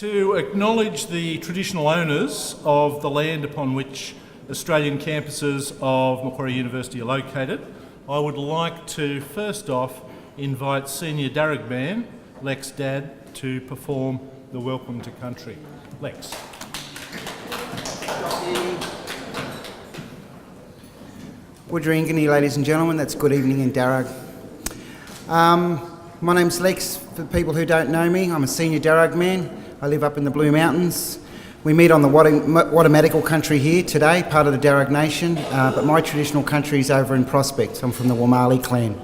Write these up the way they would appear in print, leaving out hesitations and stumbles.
To acknowledge the traditional owners of the land upon which Australian campuses of Macquarie University are located, I would like to first off invite Senior Darug Man, Lex Dad, to perform the Welcome to Country. Lex. Woodringany, ladies and gentlemen, that's good evening in Darug. My name's Lex, for people who don't know me. I'm a Senior Darug Man. I live up in the Blue Mountains. We meet on the Watamatical country here today, part of the Darug Nation, but my traditional country is over in Prospect. I'm from the Wamali clan.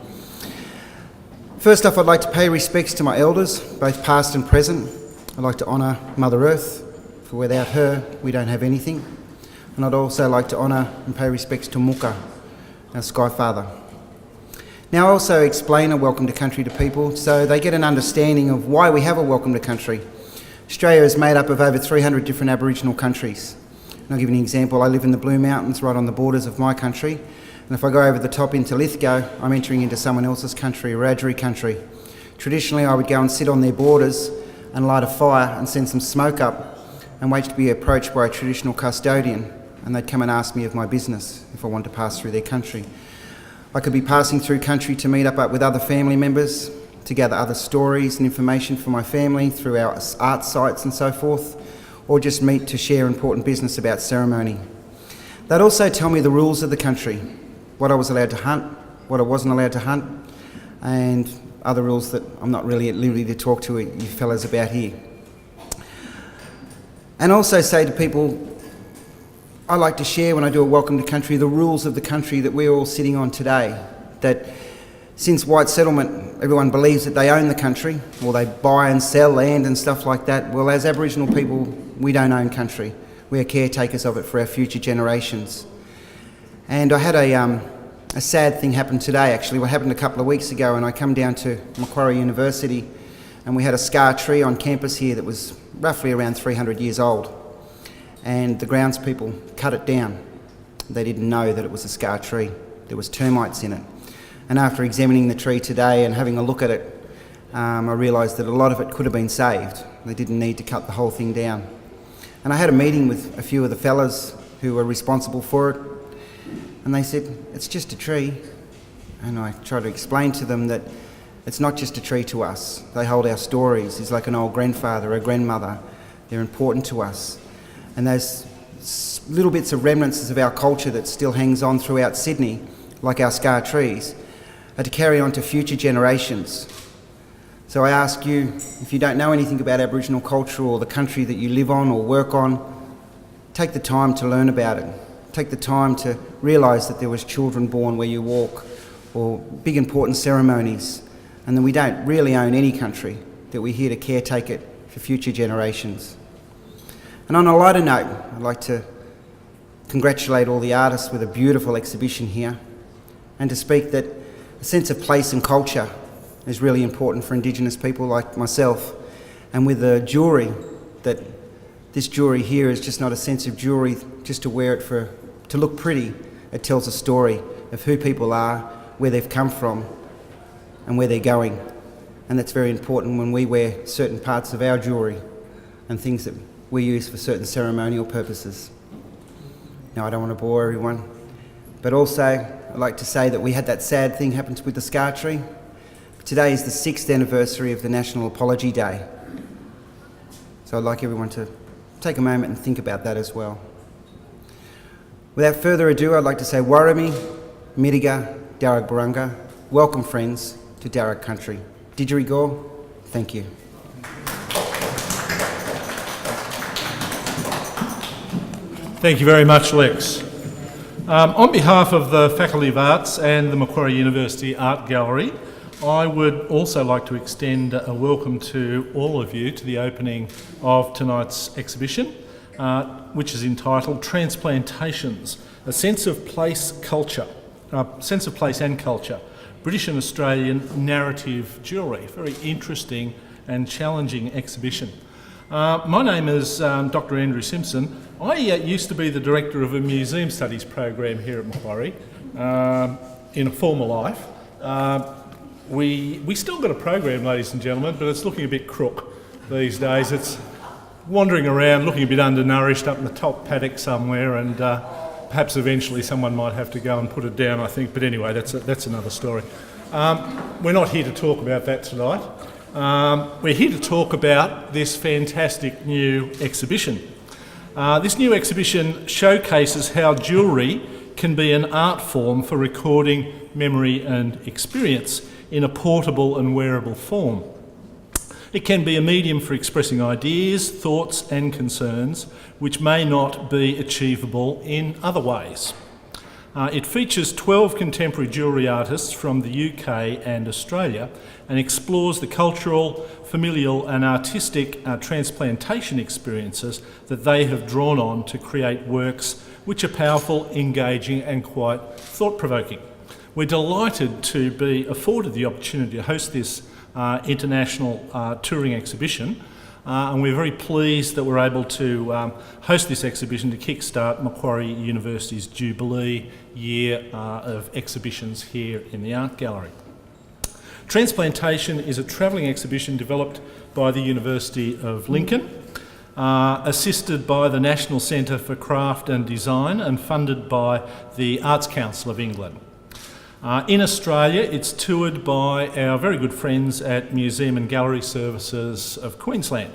First off, I'd like to pay respects to my elders, both past and present. I'd like to honour Mother Earth, for without her, we don't have anything. And I'd also like to honour and pay respects to Muka, our Sky Father. Now I also explain a welcome to country to people so they get an understanding of why we have a welcome to country. Australia is made up of over 300 different Aboriginal countries. And I'll give you an example. I live in the Blue Mountains, right on the borders of my country. And if I go over the top into Lithgow, I'm entering into someone else's country, Wiradjuri country. Traditionally, I would go and sit on their borders and light a fire and send some smoke up and wait to be approached by a traditional custodian. And they'd come and ask me of my business if I wanted to pass through their country. I could be passing through country to meet up with other family members, to gather other stories and information for my family through our art sites and so forth, or just meet to share important business about ceremony. They'd also tell me the rules of the country, what I was allowed to hunt, what I wasn't allowed to hunt, and other rules that I'm not really at liberty to talk to you fellas about here. And also say to people, I like to share when I do a welcome to country the rules of the country that we're all sitting on today, that since white settlement, everyone believes that they own the country, or they buy and sell land and stuff like that. Well, as Aboriginal people, we don't own country. We are caretakers of it for our future generations. And I had a sad thing happen today, actually. What happened a couple of weeks ago, and I come down to Macquarie University, and we had a scar tree on campus here that was roughly around 300 years old. And the grounds people cut it down. They didn't know that it was a scar tree. There was termites in it. And after examining the tree today and having a look at it, I realised that a lot of it could have been saved. They didn't need to cut the whole thing down. And I had a meeting with a few of the fellas who were responsible for it, and they said, it's just a tree. And I tried to explain to them that it's not just a tree to us. They hold our stories. It's like an old grandfather or grandmother. They're important to us. And those little bits of remnants of our culture that still hangs on throughout Sydney, like our scar trees, are to carry on to future generations. So I ask you, if you don't know anything about Aboriginal culture or the country that you live on or work on, take the time to learn about it. Take the time to realise that there was children born where you walk, or big important ceremonies, and that we don't really own any country, that we're here to caretake it for future generations. And on a lighter note, I'd like to congratulate all the artists with a beautiful exhibition here, and to speak that a sense of place and culture is really important for Indigenous people like myself. And with the jewellery, that this jewellery here is just not a sense of jewellery just to wear it to look pretty. It tells a story of who people are, where they've come from, and where they're going. And that's very important when we wear certain parts of our jewellery and things that we use for certain ceremonial purposes. Now, I don't want to bore everyone, but also I'd like to say that we had that sad thing happen with the scar tree. Today is the 6th anniversary of the National Apology Day. So I'd like everyone to take a moment and think about that as well. Without further ado, I'd like to say Warrami, Miriga, Darug Barunga, welcome friends to Darug country. Didgeridoo, thank you. Thank you very much, Lex. On behalf of the Faculty of Arts and the Macquarie University Art Gallery, I would also like to extend a welcome to all of you to the opening of tonight's exhibition, which is entitled Transplantations, a sense of place and culture, British and Australian narrative jewellery. Very interesting and challenging exhibition. My name is Dr. Andrew Simpson. I used to be the director of a museum studies program here at Macquarie in a former life. We still got a program, ladies and gentlemen, but it's looking a bit crook these days. wandering around looking a bit undernourished up in the top paddock somewhere, and perhaps eventually someone might have to go and put it down, I think. But anyway, that's another story. We're not here to talk about that tonight. We're here to talk about this fantastic new exhibition. This new exhibition showcases how jewellery can be an art form for recording memory and experience in a portable and wearable form. It can be a medium for expressing ideas, thoughts and concerns which may not be achievable in other ways. It features 12 contemporary jewellery artists from the UK and Australia and explores the cultural, familial and artistic transplantation experiences that they have drawn on to create works which are powerful, engaging and quite thought-provoking. We're delighted to be afforded the opportunity to host this international touring exhibition, and we're very pleased that we're able to host this exhibition to kickstart Macquarie University's Jubilee year of exhibitions here in the Art Gallery. Transplantation is a travelling exhibition developed by the University of Lincoln, assisted by the National Centre for Craft and Design and funded by the Arts Council of England. In Australia, it's toured by our very good friends at Museum and Gallery Services of Queensland.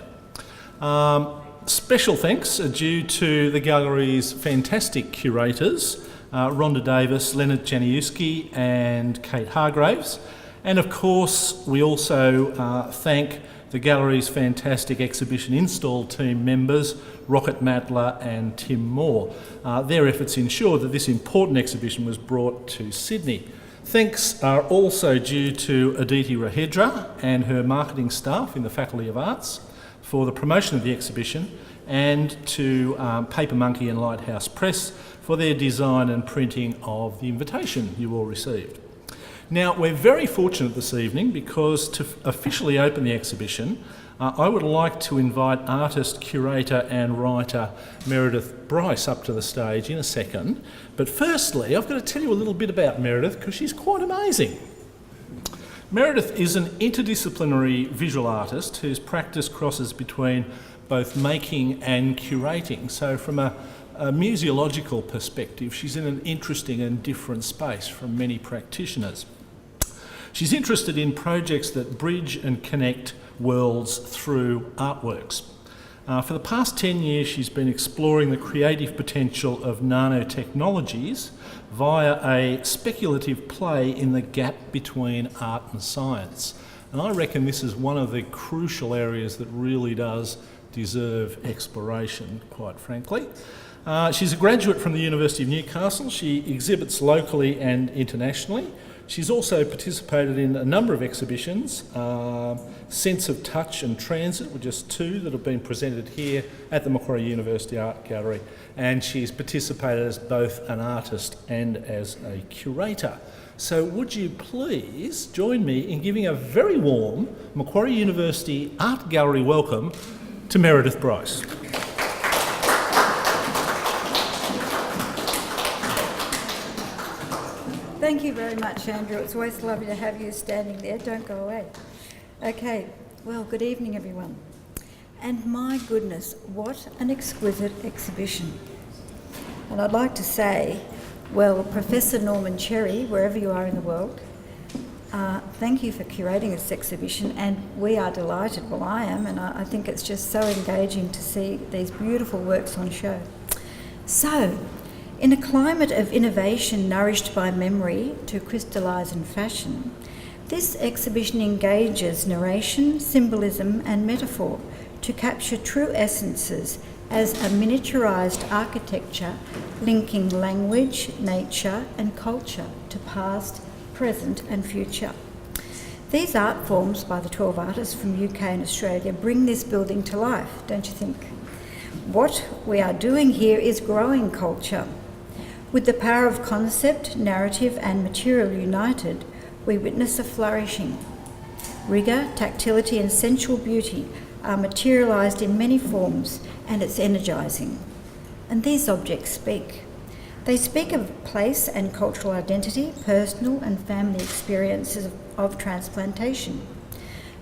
Special thanks are due to the gallery's fantastic curators, Rhonda Davis, Leonard Janiewski and Kate Hargraves. And of course, we also thank the gallery's fantastic exhibition install team members, Rocket Matler and Tim Moore. Their efforts ensured that this important exhibition was brought to Sydney. Thanks are also due to Aditi Rahedra and her marketing staff in the Faculty of Arts for the promotion of the exhibition, and to Paper Monkey and Lighthouse Press for their design and printing of the invitation you all received. Now, we're very fortunate this evening because to officially open the exhibition, I would like to invite artist, curator and writer Meredith Bryce up to the stage in a second. But firstly, I've got to tell you a little bit about Meredith because she's quite amazing. Meredith is an interdisciplinary visual artist whose practice crosses between both making and curating. So from a museological perspective, she's in an interesting and different space from many practitioners. She's interested in projects that bridge and connect worlds through artworks. For the past 10 years, she's been exploring the creative potential of nanotechnologies via a speculative play in the gap between art and science. And I reckon this is one of the crucial areas that really does deserve exploration, quite frankly. She's a graduate from the University of Newcastle. She exhibits locally and internationally. She's also participated in a number of exhibitions. Sense of Touch and Transit were just two that have been presented here at the Macquarie University Art Gallery, and she's participated as both an artist and as a curator. So would you please join me in giving a very warm Macquarie University Art Gallery welcome to Meredith Bryce. Thank you very much, Andrew. It's always lovely to have you standing there. Don't go away. Okay, well, good evening, everyone. And my goodness, what an exquisite exhibition. And I'd like to say, well, Professor Norman Cherry, wherever you are in the world, thank you for curating this exhibition, and we are delighted, well I am, and I think it's just so engaging to see these beautiful works on show. So, in a climate of innovation nourished by memory to crystallise in fashion, this exhibition engages narration, symbolism and metaphor to capture true essences as a miniaturised architecture linking language, nature and culture to past, present and future. These art forms by the 12 artists from UK and Australia bring this building to life, don't you think? What we are doing here is growing culture. With the power of concept, narrative and material united, we witness a flourishing. Rigour, tactility and sensual beauty are materialised in many forms, and it's energising. And these objects speak. They speak of place and cultural identity, personal and family experiences of transplantation.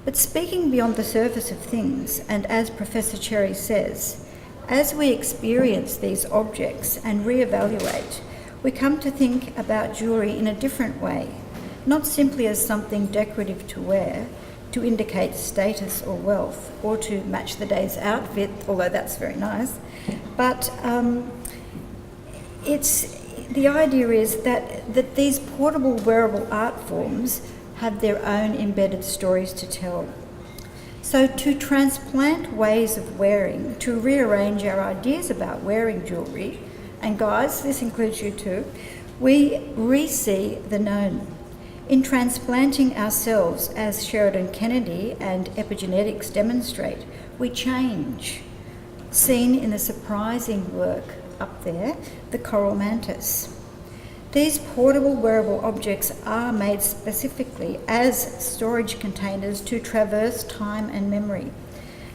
But speaking beyond the surface of things, and as Professor Cherry says, as we experience these objects and reevaluate, we come to think about jewellery in a different way, not simply as something decorative to wear, to indicate status or wealth, or to match the day's outfit, although that's very nice, but the idea is that these portable wearable art forms have their own embedded stories to tell. So to transplant ways of wearing, to rearrange our ideas about wearing jewellery, and guys, this includes you too, we re-see the known. In transplanting ourselves, as Sheridan Kennedy and epigenetics demonstrate, we change, seen in the surprising work up there, the coral mantis. These portable wearable objects are made specifically as storage containers to traverse time and memory.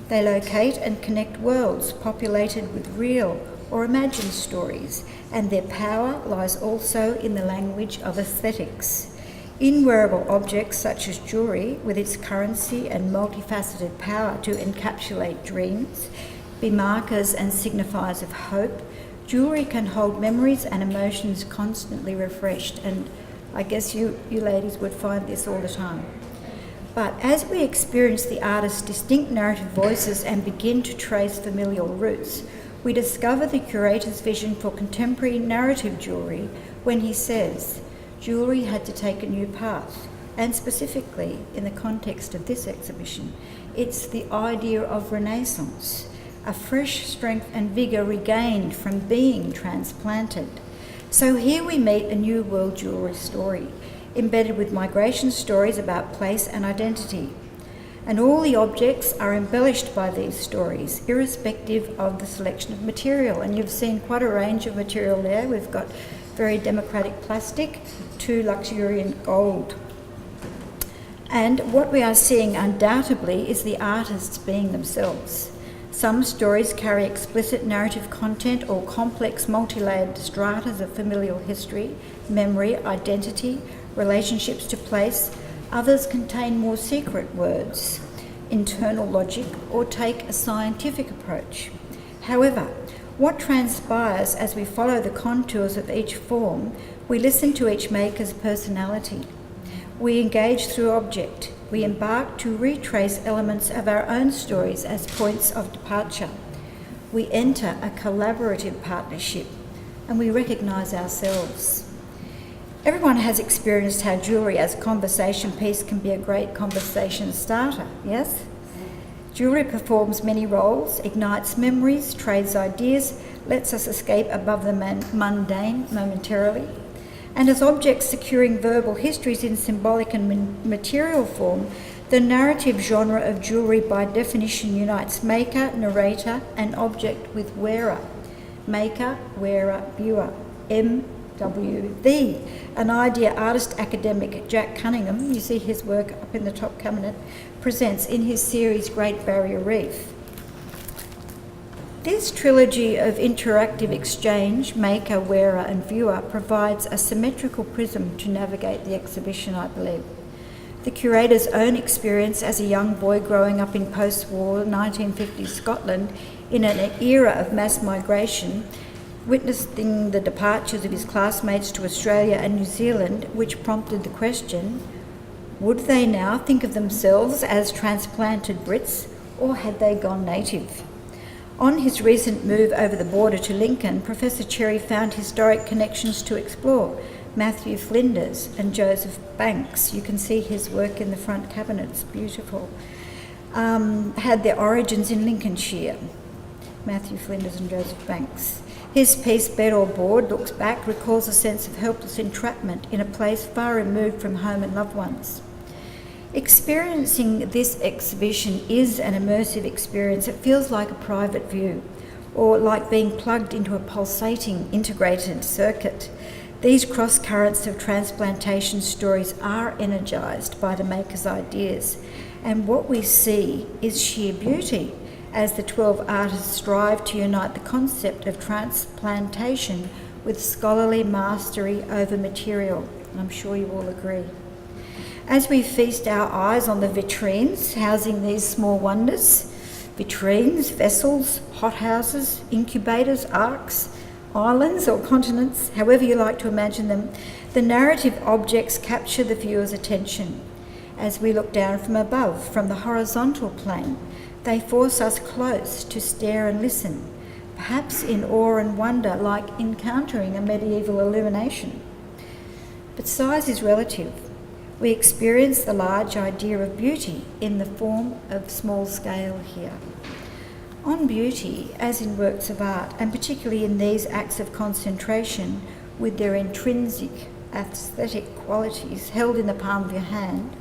They locate and connect worlds populated with real or imagined stories, and their power lies also in the language of aesthetics. In wearable objects such as jewellery, with its currency and multifaceted power to encapsulate dreams, be markers and signifiers of hope, jewellery can hold memories and emotions constantly refreshed, and I guess you ladies would find this all the time. But as we experience the artist's distinct narrative voices and begin to trace familial roots, we discover the curator's vision for contemporary narrative jewellery when he says, jewellery had to take a new path, and specifically in the context of this exhibition, it's the idea of renaissance, a fresh strength and vigour regained from being transplanted. So here we meet a new world jewellery story, embedded with migration stories about place and identity. And all the objects are embellished by these stories, irrespective of the selection of material. And you've seen quite a range of material there. We've got very democratic plastic to luxuriant gold. And what we are seeing undoubtedly is the artists being themselves. Some stories carry explicit narrative content or complex multi-layered stratas of familial history, memory, identity, relationships to place. Others contain more secret words, internal logic, or take a scientific approach. However, what transpires as we follow the contours of each form, we listen to each maker's personality. We engage through object. We embark to retrace elements of our own stories as points of departure. We enter a collaborative partnership, and we recognise ourselves. Everyone has experienced how jewellery as a conversation piece can be a great conversation starter, yes? Jewellery performs many roles, ignites memories, trades ideas, lets us escape above the mundane momentarily. And as objects securing verbal histories in symbolic and material form, the narrative genre of jewellery by definition unites maker, narrator, and object with wearer. Maker, wearer, viewer. MWV. An idea artist academic Jack Cunningham, you see his work up in the top cabinet, presents in his series Great Barrier Reef. This trilogy of interactive exchange, maker, wearer and viewer, provides a symmetrical prism to navigate the exhibition, I believe. The curator's own experience as a young boy growing up in post-war 1950s Scotland in an era of mass migration, witnessing the departures of his classmates to Australia and New Zealand, which prompted the question, would they now think of themselves as transplanted Brits, or had they gone native? On his recent move over the border to Lincoln, Professor Cherry found historic connections to explore. Matthew Flinders and Joseph Banks, you can see his work in the front cabinet, it's beautiful, had their origins in Lincolnshire. Matthew Flinders and Joseph Banks. His piece, Bed or Board, looks back, recalls a sense of helpless entrapment in a place far removed from home and loved ones. Experiencing this exhibition is an immersive experience. It feels like a private view, or like being plugged into a pulsating integrated circuit. These cross currents of transplantation stories are energised by the maker's ideas, and what we see is sheer beauty as the 12 artists strive to unite the concept of transplantation with scholarly mastery over material. I'm sure you all agree. As we feast our eyes on the vitrines housing these small wonders, vitrines, vessels, hothouses, incubators, arks, islands or continents, however you like to imagine them, the narrative objects capture the viewer's attention. As we look down from above, from the horizontal plane, they force us close to stare and listen, perhaps in awe and wonder, like encountering a medieval illumination. But size is relative. We experience the large idea of beauty in the form of small scale here. On beauty, as in works of art, and particularly in these acts of concentration with their intrinsic aesthetic qualities held in the palm of your hand,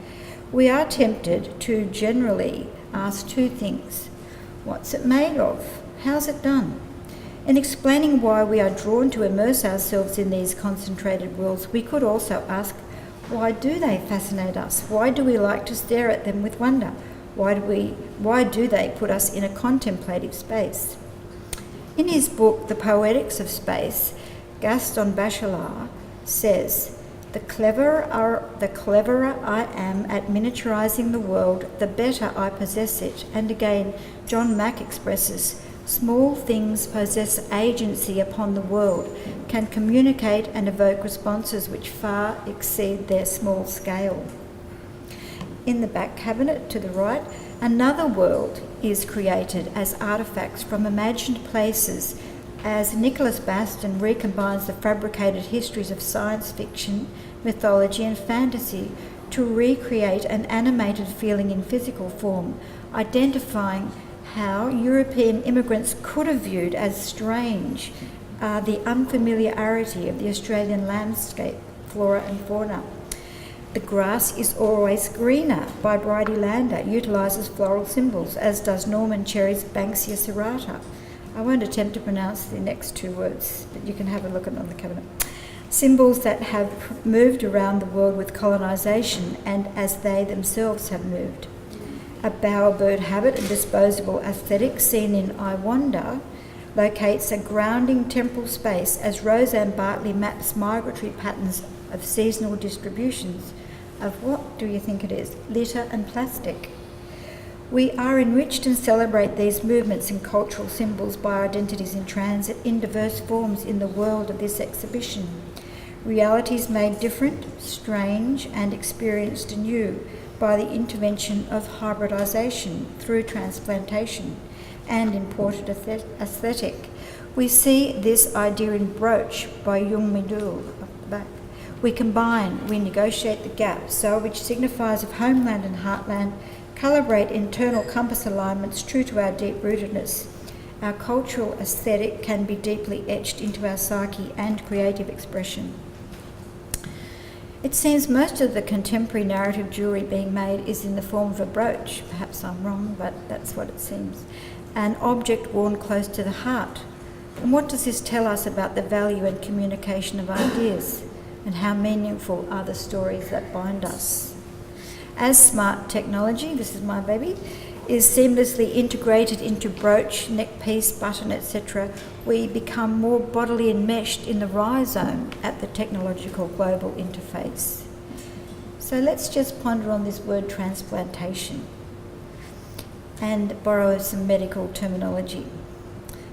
we are tempted to generally ask two things. What's it made of? How's it done? In explaining why we are drawn to immerse ourselves in these concentrated worlds, we could also ask, why do they fascinate us? Why do we like to stare at them with wonder? Why do they put us in a contemplative space? In his book, The Poetics of Space, Gaston Bachelard says, the cleverer I am at miniaturizing the world, the better I possess it. And again, John Mack expresses, small things possess agency upon the world, can communicate and evoke responses which far exceed their small scale. In the back cabinet to the right, another world is created as artefacts from imagined places as Nicholas Baston recombines the fabricated histories of science fiction, mythology and fantasy to recreate an animated feeling in physical form, identifying how European immigrants could have viewed as strange the unfamiliarity of the Australian landscape, flora and fauna. The grass is always greener by Bridie Lander utilises floral symbols, as does Norman Cherry's Banksia serrata. I won't attempt to pronounce the next two words, but you can have a look at it on the cabinet. Symbols that have moved around the world with colonisation and as they themselves have moved. A bowerbird habit and disposable aesthetic seen in I Wonder locates a grounding temporal space as Roseanne Bartley maps migratory patterns of seasonal distributions of what do you think it is? Litter and plastic. We are enriched and celebrate these movements and cultural symbols by identities in transit in diverse forms in the world of this exhibition. Realities made different, strange and experienced anew by the intervention of hybridisation through transplantation and imported aesthetic. We see this idea in Brooch by Jung Midul up the back. We combine, we negotiate the gap, so which signifies of homeland and heartland, calibrate internal compass alignments true to our deep-rootedness. Our cultural aesthetic can be deeply etched into our psyche and creative expression. It seems most of the contemporary narrative jewellery being made is in the form of a brooch. Perhaps I'm wrong, but that's what it seems. An object worn close to the heart. And what does this tell us about the value and communication of ideas? And how meaningful are the stories that bind us? As smart technology, this is my baby, is seamlessly integrated into brooch, neck piece, button, etc., we become more bodily enmeshed in the rhizome at the technological global interface. So let's just ponder on this word transplantation and borrow some medical terminology.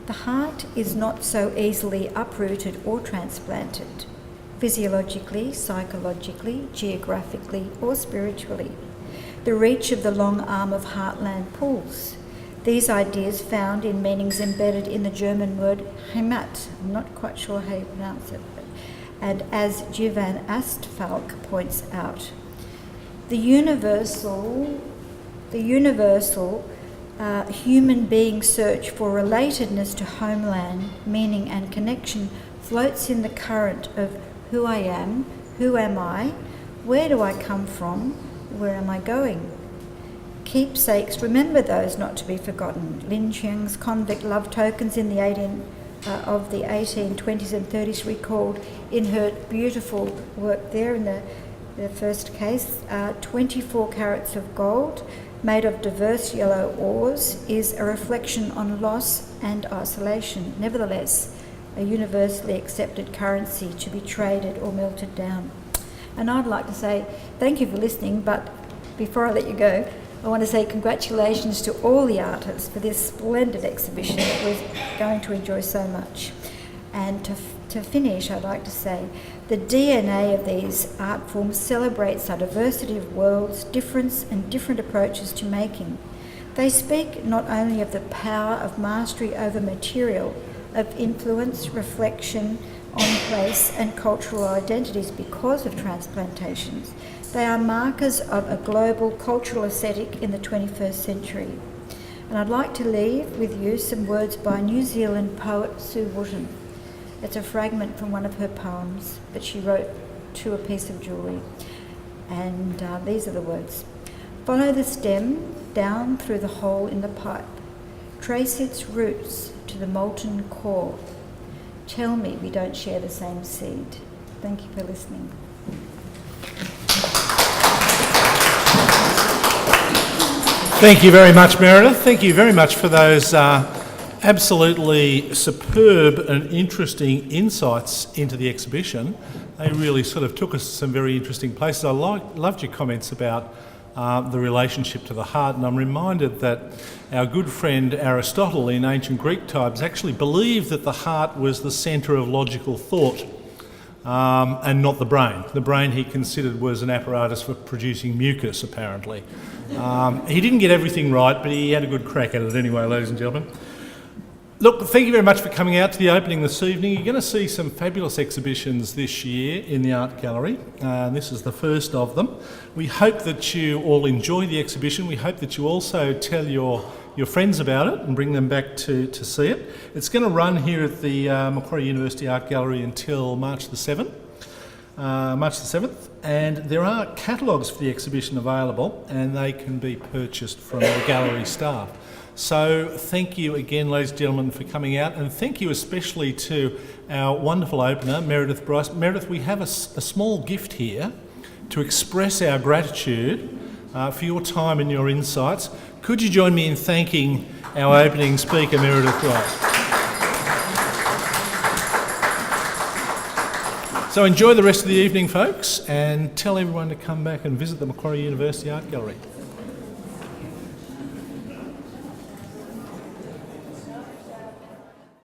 The heart is not so easily uprooted or transplanted, physiologically, psychologically, geographically or spiritually. The reach of the long arm of heartland pulls. These ideas found in meanings embedded in the German word Heimat. I'm not quite sure how you pronounce it, and as Jivan Astfalk points out, the universal human being search for relatedness to homeland, meaning and connection floats in the current of who I am, who am I, where do I come from, where am I going? Keepsakes, remember those not to be forgotten. Lin Chiang's convict love tokens in the 1820s and 30s recalled in her beautiful work there in the first case, 24 carats of gold made of diverse yellow ores is a reflection on loss and isolation. Nevertheless, a universally accepted currency to be traded or melted down. And I'd like to say thank you for listening, but before I let you go, I want to say congratulations to all the artists for this splendid exhibition that we're going to enjoy so much. And to finish, I'd like to say the DNA of these art forms celebrates our diversity of worlds, difference and different approaches to making. They speak not only of the power of mastery over material, of influence, reflection on place and cultural identities because of transplantations. They are markers of a global cultural aesthetic in the 21st century. And I'd like to leave with you some words by New Zealand poet Sue Wooten. It's a fragment from one of her poems that she wrote to a piece of jewellery. And these are the words. Follow the stem down through the hole in the pipe. Trace its roots to the molten core. Tell me we don't share the same seed. Thank you for listening. Thank you very much, Meredith. Thank you very much for those absolutely superb and interesting insights into the exhibition. They really sort of took us to some very interesting places. I loved your comments about the relationship to the heart, and I'm reminded that our good friend Aristotle in ancient Greek times actually believed that the heart was the centre of logical thought and not the brain. The brain he considered was an apparatus for producing mucus, apparently. He didn't get everything right, but he had a good crack at it anyway, ladies and gentlemen. Look, thank you very much for coming out to the opening this evening. You're going to see some fabulous exhibitions this year in the Art Gallery. This is the first of them. We hope that you all enjoy the exhibition. We hope that you also tell your friends about it and bring them back to see it. It's going to run here at the Macquarie University Art Gallery until March the 7th. And there are catalogues for the exhibition available, and they can be purchased from the gallery staff. So thank you again, ladies and gentlemen, for coming out, and thank you especially to our wonderful opener, Meredith Bryce. Meredith, we have a small gift here to express our gratitude for your time and your insights. Could you join me in thanking our opening speaker, Meredith Bryce? So enjoy the rest of the evening, folks, and tell everyone to come back and visit the Macquarie University Art Gallery.